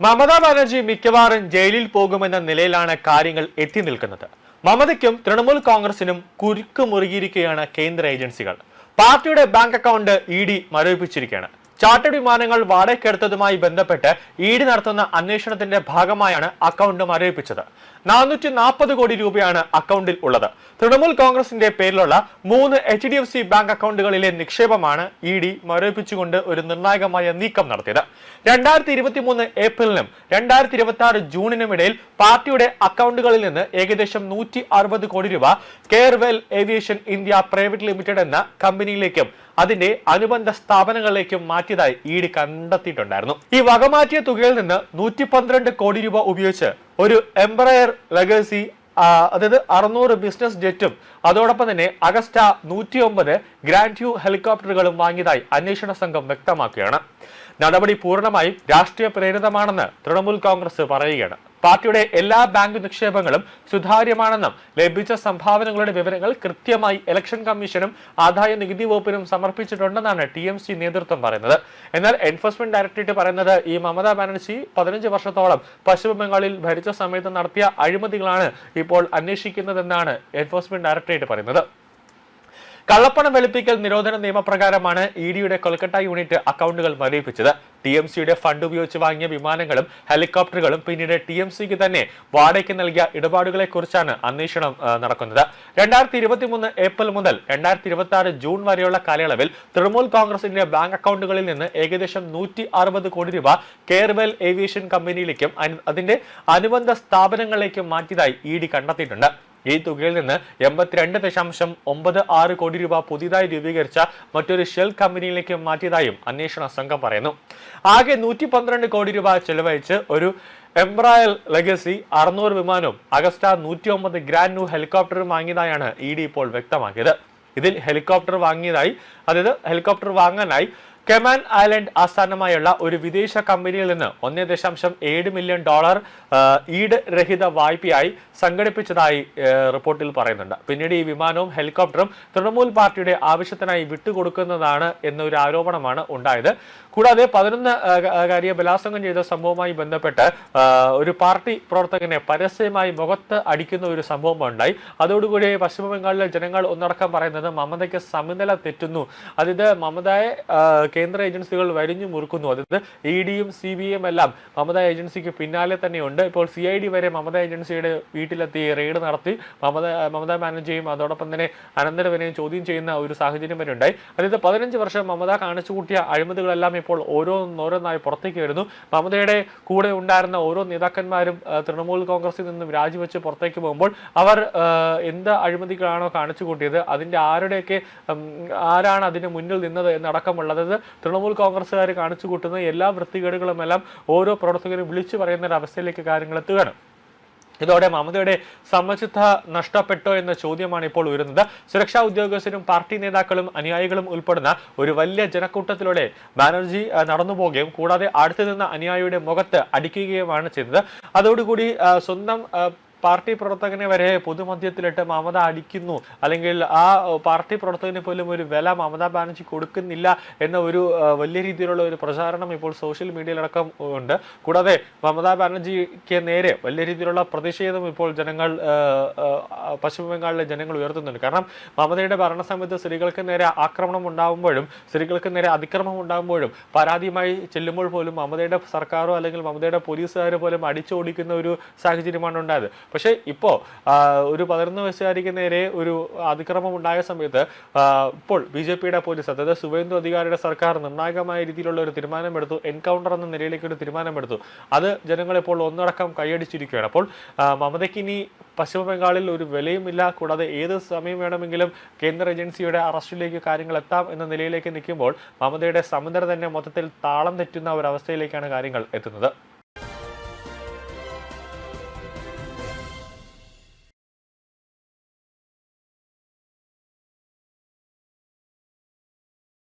മമതാ ബാനർജി മിക്കവാറും ജയിലിൽ പോകുമെന്ന നിലയിലാണ് കാര്യങ്ങൾ എത്തി നിൽക്കുന്നത്. മമതയ്ക്കും തൃണമൂൽ കോൺഗ്രസിനും കുരുക്ക് മുറുകിയിരിക്കുകയാണ് കേന്ദ്ര ഏജൻസികൾ. പാർട്ടിയുടെ ബാങ്ക് അക്കൗണ്ട് ഇഡി മരവിപ്പിച്ചിരിക്കുകയാണ്. ചാർട്ടേഡ് വിമാനങ്ങൾ വാടകയ്ക്കെടുത്തതുമായി ബന്ധപ്പെട്ട് ഇഡി നടത്തുന്ന അന്വേഷണത്തിന്റെ ഭാഗമായാണ് അക്കൗണ്ട് മരവിപ്പിച്ചത്. 440 കോടി രൂപയാണ് അക്കൗണ്ടിൽ ഉള്ളത്. തൃണമൂൽ കോൺഗ്രസിന്റെ പേരിലുള്ള 3 HDFC ബാങ്ക് അക്കൗണ്ടുകളിലെ നിക്ഷേപമാണ് ഇഡി മരവിപ്പിച്ചുകൊണ്ട് ഒരു നിർണായകമായ നീക്കം നടത്തിയത്. 2023 ഏപ്രിലിനും 2026 ജൂണിനും ഇടയിൽ പാർട്ടിയുടെ അക്കൗണ്ടുകളിൽ നിന്ന് ഏകദേശം 160 കോടി രൂപ Carewell aviation India private limited എന്ന കമ്പനിയിലേക്കും അതിന്റെ അനുബന്ധ സ്ഥാപനങ്ങളിലേക്കും മാറ്റിയതായി ഇഡി കണ്ടെത്തിയിട്ടുണ്ടായിരുന്നു. ഈ വകമാറ്റിയ തുകയിൽ നിന്ന് 112 കോടി രൂപ ഉപയോഗിച്ച് ഒരു എംബ്രയർ ലെഗസി, അതായത് 600 ബിസിനസ് ജെറ്റും അതോടൊപ്പം തന്നെ അഗസ്റ്റ 109 ഗ്രാൻഡ് വ്യൂ ഹെലികോപ്റ്ററുകളും വാങ്ങിയതായി അന്വേഷണ സംഘം വ്യക്തമാക്കുകയാണ്. നടപടി പൂർണ്ണമായും രാഷ്ട്രീയ പ്രേരിതമാണെന്ന് തൃണമൂൽ കോൺഗ്രസ് പറയുകയാണ്. പാർട്ടിയുടെ എല്ലാ ബാങ്ക് നിക്ഷേപങ്ങളും സുതാര്യമാണെന്നും ലഭിച്ച സംഭാവനകളുടെ വിവരങ്ങൾ കൃത്യമായി ഇലക്ഷൻ കമ്മീഷനും ആദായ നികുതി വകുപ്പിനും സമർപ്പിച്ചിട്ടുണ്ടെന്നാണ് TMC നേതൃത്വം പറയുന്നത്. എന്നാൽ എൻഫോഴ്സ്മെന്റ് ഡയറക്ടറേറ്റ് പറയുന്നത് ഈ മമതാ ബാനർജി 15 വർഷത്തോളം പശ്ചിമ ബംഗാളിൽ ഭരിച്ച സമയത്ത് നടത്തിയ അഴിമതികളാണ് ഇപ്പോൾ അന്വേഷിക്കുന്നതെന്നാണ് എൻഫോഴ്സ്മെന്റ് ഡയറക്ടറേറ്റ് പറയുന്നത്. കള്ളപ്പണം വെളുപ്പിക്കൽ നിരോധന നിയമപ്രകാരമാണ് ഇഡിയുടെ കൊൽക്കത്ത യൂണിറ്റ് അക്കൗണ്ടുകൾ മരവിപ്പിച്ചത്. TMCയുടെ ഫണ്ട് ഉപയോഗിച്ച് വാങ്ങിയ വിമാനങ്ങളും ഹെലികോപ്റ്ററുകളും പിന്നീട് TMCക്ക് തന്നെ വാടകയ്ക്ക് നൽകിയ ഇടപാടുകളെ കുറിച്ചാണ് അന്വേഷണം നടക്കുന്നത്. 2023 ഏപ്രിൽ മുതൽ 2026 ജൂൺ വരെയുള്ള കാലയളവിൽ തൃണമൂൽ കോൺഗ്രസിന്റെ ബാങ്ക് അക്കൗണ്ടുകളിൽ നിന്ന് ഏകദേശം 160 കോടി രൂപ കെയർവെൽ ഏവിയേഷൻ കമ്പനിയിലേക്കും അതിന്റെ അനുബന്ധ സ്ഥാപനങ്ങളിലേക്കും മാറ്റിയതായി ഇഡി കണ്ടെത്തിയിട്ടുണ്ട്. ഈ തുകയിൽ നിന്ന് 82.96 കോടി രൂപ പുതിയതായി രൂപീകരിച്ച മറ്റൊരു ഷെൽ കമ്പനിയിലേക്ക് മാറ്റിയതായും അന്വേഷണ സംഘം പറയുന്നു. ആകെ 112 കോടി രൂപ ചെലവഴിച്ച് ഒരു എംബ്രയർ ലെഗസി 600 വിമാനവും അഗസ്റ്റ 109 ഗ്രാൻഡ് ന്യൂ ഹെലികോപ്റ്ററും വാങ്ങിയതായാണ് ഇഡി ഇപ്പോൾ വ്യക്തമാക്കിയത്. ഇതിൽ ഹെലികോപ്റ്റർ വാങ്ങാനായി കെമാൻ ഐലൻഡ് ആസ്ഥാനമായുള്ള ഒരു വിദേശ കമ്പനിയിൽ നിന്ന് $1.7 മില്യൺ ഈട് രഹിത വായ്പയായി സംഘടിപ്പിച്ചതായി റിപ്പോർട്ടിൽ പറയുന്നുണ്ട്. പിന്നീട് ഈ വിമാനവും ഹെലികോപ്റ്ററും തൃണമൂൽ പാർട്ടിയുടെ ആവശ്യത്തിനായി വിട്ടുകൊടുക്കുന്നതാണ് എന്നൊരു ആരോപണമാണ് ഉണ്ടായത്. കൂടാതെ 11 ബലാത്സംഗം ചെയ്ത സംഭവവുമായി ബന്ധപ്പെട്ട് ഒരു പാർട്ടി പ്രവർത്തകനെ പരസ്യമായി മുഖത്ത് അടിക്കുന്ന ഒരു സംഭവം ഉണ്ടായി. അതോടുകൂടി പശ്ചിമ ബംഗാളിലെ ജനങ്ങൾ ഒന്നടക്കം പറയുന്നത് മമതയ്ക്ക് സമനില തെറ്റുന്നു, അതായത് മമതയെ കേന്ദ്ര ഏജൻസികൾ വരിഞ്ഞു മുറുക്കുന്നു. അതായത് EDയും CBIയും എല്ലാം മമതാ ഏജൻസിക്ക് പിന്നാലെ തന്നെയുണ്ട്. ഇപ്പോൾ CID വരെ മമതാ ഏജൻസിയുടെ വീട്ടിലെത്തി റെയ്ഡ് നടത്തി മമതാ ബാനർജിയും അതോടൊപ്പം തന്നെ അനന്തരവനെയും ചോദ്യം ചെയ്യുന്ന ഒരു സാഹചര്യം വരെ ഉണ്ടായി. അതായത് 15 വർഷം മമത കാണിച്ചു കൂട്ടിയ അഴിമതികളെല്ലാം ഇപ്പോൾ ഓരോന്നായി പുറത്തേക്ക് വരുന്നു. മമതയുടെ കൂടെ ഉണ്ടായിരുന്ന ഓരോ നേതാക്കന്മാരും തൃണമൂൽ കോൺഗ്രസിൽ നിന്നും രാജിവെച്ച് പുറത്തേക്ക് പോകുമ്പോൾ അവർ എന്ത് അഴിമതികളാണോ കാണിച്ചു കൂട്ടിയത്, അതിന്റെ ആരാണ് അതിന് മുന്നിൽ നിന്നത് എന്നടക്കമുള്ളത് തൃണമൂൽ കോൺഗ്രസ്സുകാർ കാണിച്ചു കൂട്ടുന്ന എല്ലാ വൃത്തികേടുകളും എല്ലാം ഓരോ പ്രവർത്തകരും വിളിച്ചു പറയുന്ന ഒരു അവസ്ഥയിലേക്ക് കാര്യങ്ങൾ എത്തുകയാണ്. ഇതോടെ മമതയുടെ സമചിത്ത നഷ്ടപ്പെട്ടോ എന്ന ചോദ്യമാണ് ഇപ്പോൾ ഉയരുന്നത്. സുരക്ഷാ ഉദ്യോഗസ്ഥരും പാർട്ടി നേതാക്കളും അനുയായികളും ഉൾപ്പെടുന്ന ഒരു വലിയ ജനക്കൂട്ടത്തിലൂടെ ബാനർജി നടന്നു പോവുകയും കൂടാതെ അടുത്തു നിന്ന അനുയായിയുടെ മുഖത്ത് അടിക്കുകയുമാണ് ചെയ്തത്. അതോടുകൂടി സ്വന്തം പാർട്ടി പ്രവർത്തകനെ വരെ പൊതുമധ്യത്തിലിട്ട് മമത അടിക്കുന്നു, അല്ലെങ്കിൽ ആ പാർട്ടി പ്രവർത്തകന് പോലും ഒരു വില മമതാ ബാനർജി കൊടുക്കുന്നില്ല എന്ന ഒരു വലിയ രീതിയിലുള്ള ഒരു പ്രചാരണം ഇപ്പോൾ സോഷ്യൽ മീഡിയയിലടക്കം ഉണ്ട്. കൂടാതെ മമതാ ബാനർജിക്ക് നേരെ വലിയ രീതിയിലുള്ള പ്രതിഷേധം ഇപ്പോൾ പശ്ചിമ ബംഗാളിലെ ജനങ്ങൾ ഉയർത്തുന്നുണ്ട്. കാരണം മമതയുടെ ഭരണസമയത്ത് സ്ത്രീകൾക്ക് നേരെ ആക്രമണം ഉണ്ടാകുമ്പോഴും സ്ത്രീകൾക്ക് നേരെ അതിക്രമം ഉണ്ടാകുമ്പോഴും പരാതിയുമായി ചെല്ലുമ്പോൾ പോലും മമതയുടെ സർക്കാരോ അല്ലെങ്കിൽ മമതയുടെ പോലീസുകാർ പോലും അടിച്ചോടിക്കുന്ന ഒരു സാഹചര്യമാണ് ഉണ്ടായത്. പക്ഷേ ഇപ്പോൾ ഒരു 11 വയസ്സുകാരിക്ക് നേരെ ഒരു അതിക്രമം ഉണ്ടായ സമയത്ത് ഇപ്പോൾ BJPയുടെ പോലീസ്, അതായത് സുവേന്ദു അധികാരിയുടെ സർക്കാർ നിർണായകമായ രീതിയിലുള്ള ഒരു തീരുമാനമെടുത്തു. എൻകൗണ്ടർ എന്ന നിലയിലേക്ക് ഒരു തീരുമാനമെടുത്തു. അത് ജനങ്ങളിപ്പോൾ ഒന്നടക്കം കൈയടിച്ചിരിക്കുകയാണ്. അപ്പോൾ മമതയ്ക്ക് ഇനി പശ്ചിമ ബംഗാളിൽ ഒരു വിലയുമില്ല. കൂടാതെ ഏത് സമയം വേണമെങ്കിലും കേന്ദ്ര ഏജൻസിയുടെ അറസ്റ്റിലേക്ക് കാര്യങ്ങൾ എത്താം എന്ന നിലയിലേക്ക് നിൽക്കുമ്പോൾ മമതയുടെ സമനില തന്നെ മൊത്തത്തിൽ താളം തെറ്റുന്ന ഒരു അവസ്ഥയിലേക്കാണ് കാര്യങ്ങൾ എത്തുന്നത്.